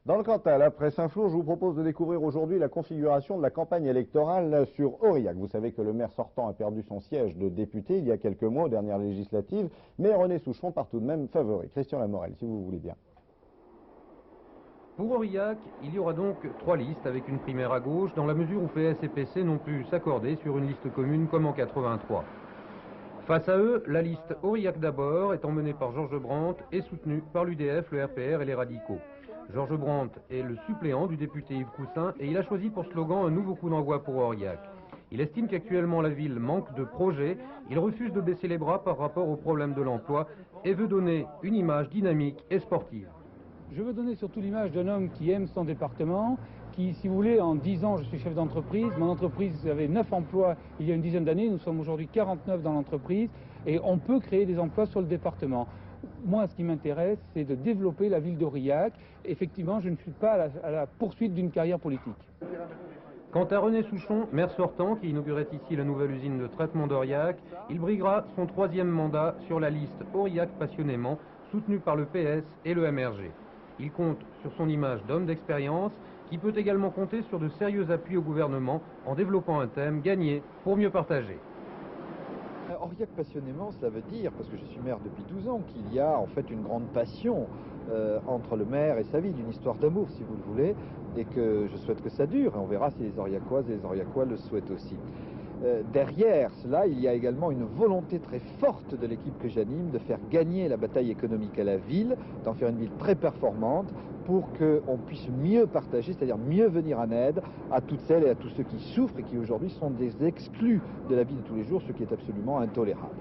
Dans le Cantal, après Saint-Flour, je vous propose de découvrir aujourd'hui la configuration de la campagne électorale sur Aurillac. Vous savez que le maire sortant a perdu son siège de député il y a quelques mois aux dernières législatives, mais René Souchon part tout de même favori. Christian Lamorel, si vous voulez bien. Pour Aurillac, il y aura donc 3 listes avec une primaire à gauche, dans la mesure où PS et PC n'ont pu s'accorder sur une liste commune comme en 83. Face à eux, la liste Aurillac d'abord, étant menée par Georges Brandt et soutenue par l'UDF, le RPR et les radicaux. Georges Brandt est le suppléant du député Yves Coussin et il a choisi pour slogan un nouveau coup d'envoi pour Aurillac. Il estime qu'actuellement la ville manque de projets, il refuse de baisser les bras par rapport au problème de l'emploi et veut donner une image dynamique et sportive. Je veux donner surtout l'image d'un homme qui aime son département, qui, si vous voulez, en 10 ans, je suis chef d'entreprise. Mon entreprise avait 9 emplois il y a une dizaine d'années. Nous sommes aujourd'hui 49 dans l'entreprise et on peut créer des emplois sur le département. Moi, ce qui m'intéresse, c'est de développer la ville d'Aurillac. Effectivement, je ne suis pas à la poursuite d'une carrière politique. Quant à René Souchon, maire sortant, qui inaugurait ici la nouvelle usine de traitement d'Aurillac, il briguera son 3e mandat sur la liste Aurillac passionnément, soutenue par le PS et le MRG. Il compte sur son image d'homme d'expérience, qui peut également compter sur de sérieux appuis au gouvernement en développant un thème gagné pour mieux partager. Aurillac passionnément, cela veut dire, parce que je suis maire depuis 12 ans, qu'il y a en fait une grande passion entre le maire et sa ville, une histoire d'amour si vous le voulez, et que je souhaite que ça dure, et on verra si les Aurillacoises et les Aurillacois le souhaitent aussi. Derrière cela, il y a également une volonté très forte de l'équipe que j'anime de faire gagner la bataille économique à la ville, d'en faire une ville très performante pour qu'on puisse mieux partager, c'est-à-dire mieux venir en aide à toutes celles et à tous ceux qui souffrent et qui aujourd'hui sont des exclus de la vie de tous les jours, ce qui est absolument intolérable.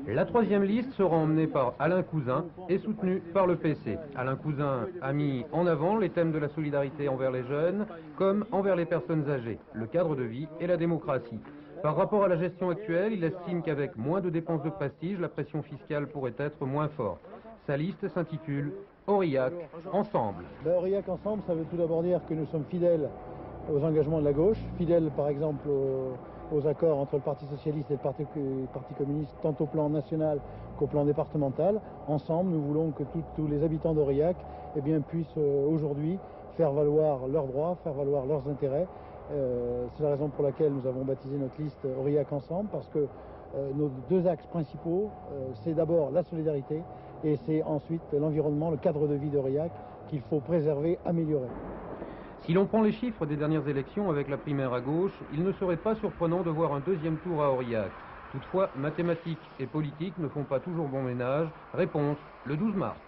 La 3e liste sera emmenée par Alain Cousin et soutenue par le PC. Alain Cousin a mis en avant les thèmes de la solidarité envers les jeunes comme envers les personnes âgées, le cadre de vie et la démocratie. Par rapport à la gestion actuelle, il estime qu'avec moins de dépenses de prestige, la pression fiscale pourrait être moins forte. Sa liste s'intitule Aurillac Ensemble. Aurillac Ensemble, ça veut tout d'abord dire que nous sommes fidèles aux engagements de la gauche, fidèles par exemple aux accords entre le Parti Socialiste et le Parti Communiste, tant au plan national qu'au plan départemental. Ensemble, nous voulons que tous les habitants d'Aurillac puissent aujourd'hui faire valoir leurs droits, faire valoir leurs intérêts. C'est la raison pour laquelle nous avons baptisé notre liste Aurillac Ensemble, parce que nos 2 axes principaux, c'est d'abord la solidarité et c'est ensuite l'environnement, le cadre de vie d'Aurillac qu'il faut préserver, améliorer. Si l'on prend les chiffres des dernières élections avec la primaire à gauche, il ne serait pas surprenant de voir un 2e tour à Aurillac. Toutefois, mathématiques et politique ne font pas toujours bon ménage. Réponse, le 12 mars.